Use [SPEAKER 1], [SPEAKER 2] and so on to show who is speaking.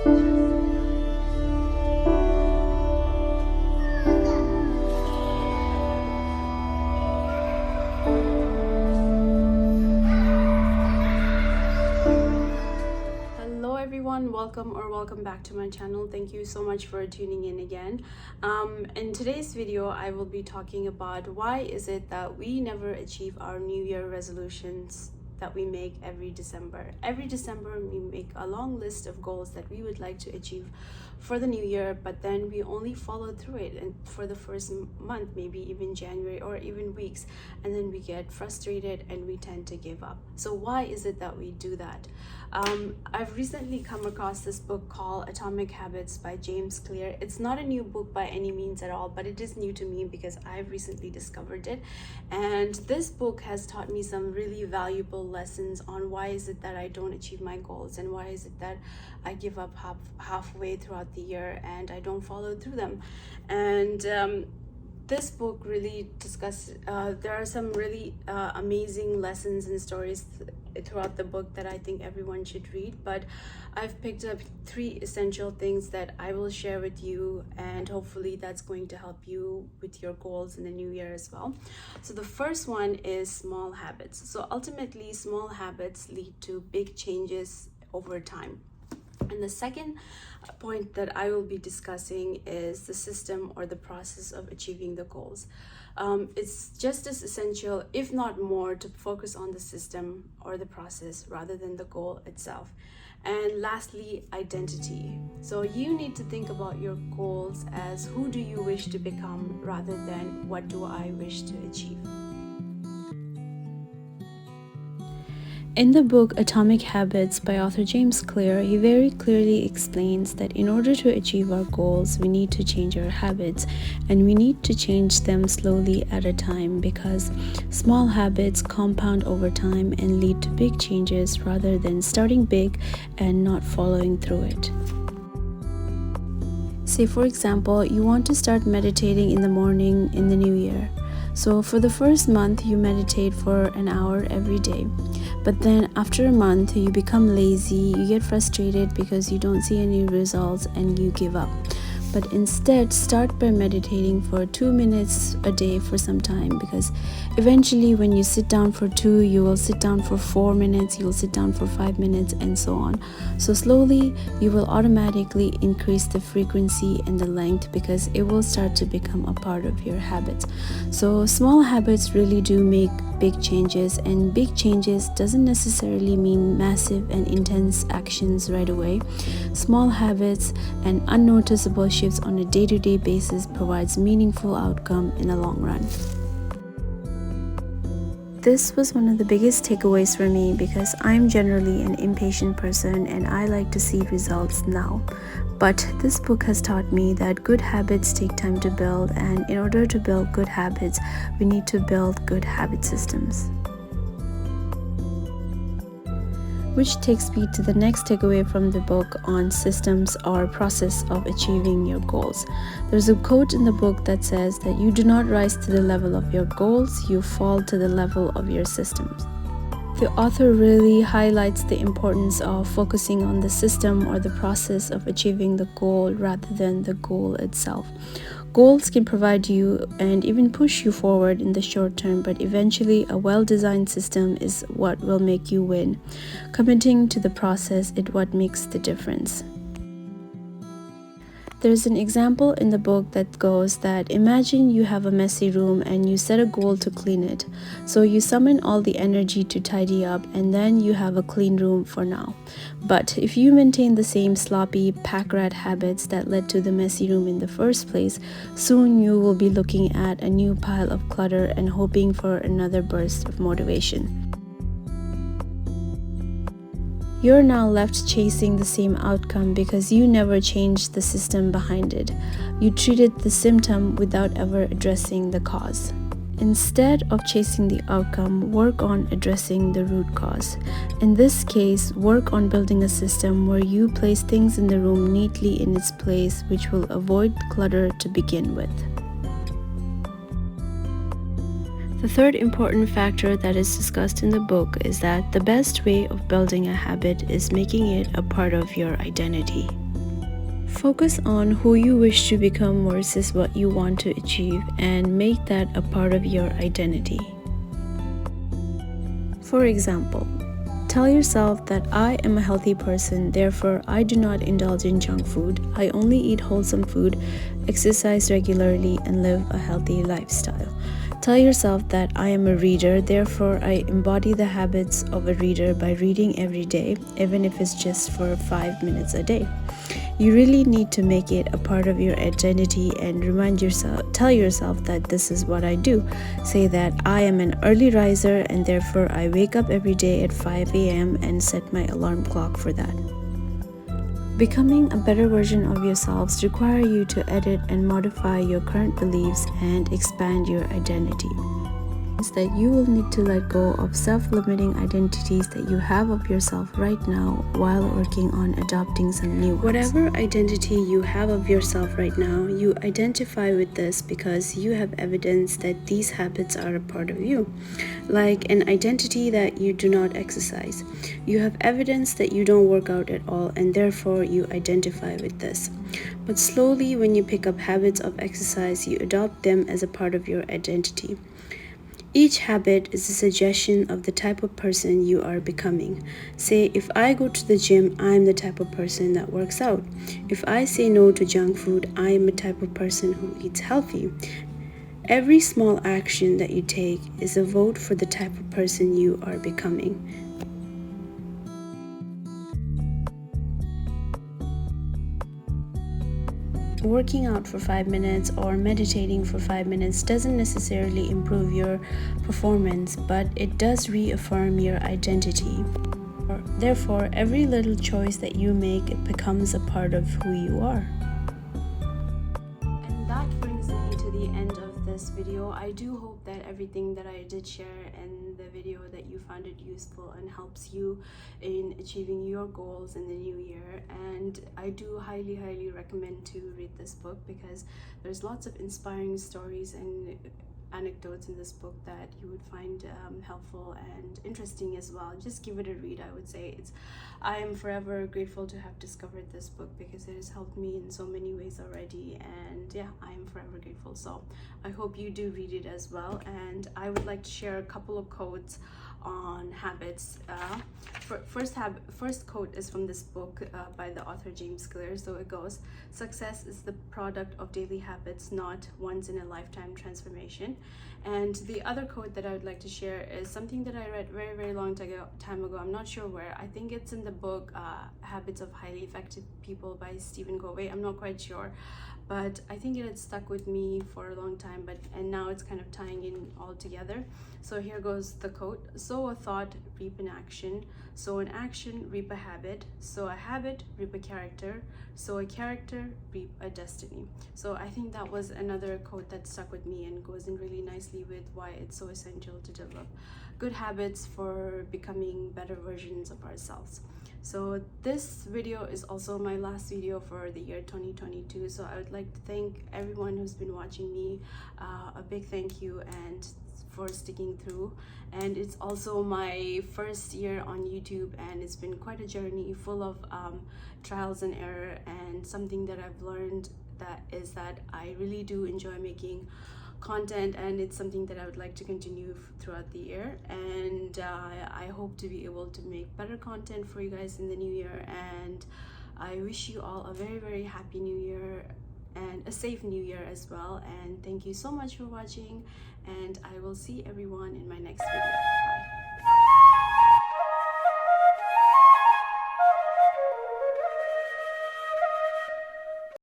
[SPEAKER 1] Hello everyone, welcome back to my channel. Thank you so much for tuning in again. In today's video I will be talking about why is it that we never achieve our New Year resolutions that we make every December. Every December we make a long list of goals that we would like to achieve for the new year, but then we only follow through it and for the first month, maybe even January or even weeks, and then we get frustrated and we tend to give up. So why is it that we do that? I've recently come across this book called Atomic Habits by James Clear. It's not a new book by any means at all, but it is new to me because I've recently discovered it, and this book has taught me some really valuable lessons on why is it that I don't achieve my goals and why is it that I give up halfway throughout the year and I don't follow through them. And this book really discusses, there are some really amazing lessons and stories throughout the book that I think everyone should read, but I've picked up 3 essential things that I will share with you, and hopefully that's going to help you with your goals in the new year as well. So the first one is small habits. So ultimately small habits lead to big changes over time. And the second point that I will be discussing is the system or the process of achieving the goals. It's just as essential, if not more, to focus on the system or the process rather than the goal itself. And lastly, identity. So you need to think about your goals as who do you wish to become rather than what do I wish to achieve. In the book Atomic Habits by author James Clear, he very clearly explains that in order to achieve our goals, we need to change our habits, and we need to change them slowly at a time, because small habits compound over time and lead to big changes rather than starting big and not following through it. Say for example, you want to start meditating in the morning in the new year. So for the first month, you meditate for an hour every day. But then after a month, you become lazy, you get frustrated because you don't see any results and you give up. But instead, start by meditating for 2 minutes a day for some time, because eventually when you sit down for 2, you will sit down for 4 minutes, you will sit down for 5 minutes, and so on. So slowly you will automatically increase the frequency and the length, because it will start to become a part of your habits. So small habits really do make big changes, and big changes doesn't necessarily mean massive and intense actions right away. Small habits and unnoticeable shifts on a day-to-day basis provides meaningful outcome in the long run. This was one of the biggest takeaways for me, because I'm generally an impatient person and I like to see results now. But this book has taught me that good habits take time to build, and in order to build good habits, we need to build good habit systems. Which takes me to the next takeaway from the book on systems or process of achieving your goals. There's a quote in the book that says that you do not rise to the level of your goals, you fall to the level of your systems. The author really highlights the importance of focusing on the system or the process of achieving the goal rather than the goal itself. Goals can provide you and even push you forward in the short term, but eventually a well-designed system is what will make you win. Committing to the process is what makes the difference. There's an example in the book that goes that imagine you have a messy room and you set a goal to clean it. So you summon all the energy to tidy up, and then you have a clean room for now. But if you maintain the same sloppy pack rat habits that led to the messy room in the first place, soon you will be looking at a new pile of clutter and hoping for another burst of motivation. You're now left chasing the same outcome because you never changed the system behind it. You treated the symptom without ever addressing the cause. Instead of chasing the outcome, work on addressing the root cause. In this case, work on building a system where you place things in the room neatly in its place, which will avoid clutter to begin with. The third important factor that is discussed in the book is that the best way of building a habit is making it a part of your identity. Focus on who you wish to become versus what you want to achieve and make that a part of your identity. For example, tell yourself that I am a healthy person, therefore I do not indulge in junk food. I only eat wholesome food, exercise regularly, and live a healthy lifestyle. Tell yourself that I am a reader, therefore I embody the habits of a reader by reading every day, even if it's just for 5 minutes a day. You really need to make it a part of your identity and tell yourself that this is what I do. Say that I am an early riser and therefore I wake up every day at 5 a.m. and set my alarm clock for that. Becoming a better version of yourselves require you to edit and modify your current beliefs and expand your identity. That you will need to let go of self-limiting identities that you have of yourself right now while working on adopting some new ones. Whatever identity you have of yourself right now, you identify with this because you have evidence that these habits are a part of you. Like an identity that you do not exercise. You have evidence that you don't work out at all and therefore you identify with this. But slowly, when you pick up habits of exercise, you adopt them as a part of your identity. Each habit is a suggestion of the type of person you are becoming. Say, if I go to the gym, I am the type of person that works out. If I say no to junk food, I am a type of person who eats healthy. Every small action that you take is a vote for the type of person you are becoming. Working out for 5 minutes or meditating for 5 minutes doesn't necessarily improve your performance, but it does reaffirm your identity. Therefore, every little choice that you make, it becomes a part of who you are. And that brings me to the end of this video. I do hope that everything that I did share in the video, that you found it useful and helps you in achieving your goals in the new year. And I do highly recommend to read this book because there's lots of inspiring stories and anecdotes in this book that you would find helpful and interesting as well. Just give it a read. I would say I am forever grateful to have discovered this book because it has helped me in so many ways already, and yeah, I am forever grateful. So I hope you do read it as well. And I would like to share a couple of quotes on habits. First quote is from this book by the author James Clear. So it goes, "Success is the product of daily habits, not once in a lifetime transformation." And the other quote that I would like to share is something that I read very long time ago. I'm not sure where. I think it's in the book Habits of Highly Effective People by Stephen Covey. I'm not quite sure, but I think it had stuck with me for a long time, and now it's kind of tying in all together. So here goes the quote: "Sow a thought, reap an action. Sow an action, reap a habit. Sow a habit, reap a character. Sow a character, reap a destiny." So I think that was another quote that stuck with me and goes in really nicely with why it's so essential to develop good habits for becoming better versions of ourselves. So this video is also my last video for the year 2022. So I would like to thank everyone who's been watching me. A big thank you and for sticking through. And it's also my first year on YouTube, and it's been quite a journey full of trials and error. And something that I've learned that I really do enjoy making content, and it's something that I would like to continue throughout the year. And I hope to be able to make better content for you guys in the new year. And I wish you all a very happy new year and a safe new year as well. And thank you so much for watching, and I will see everyone in my next video.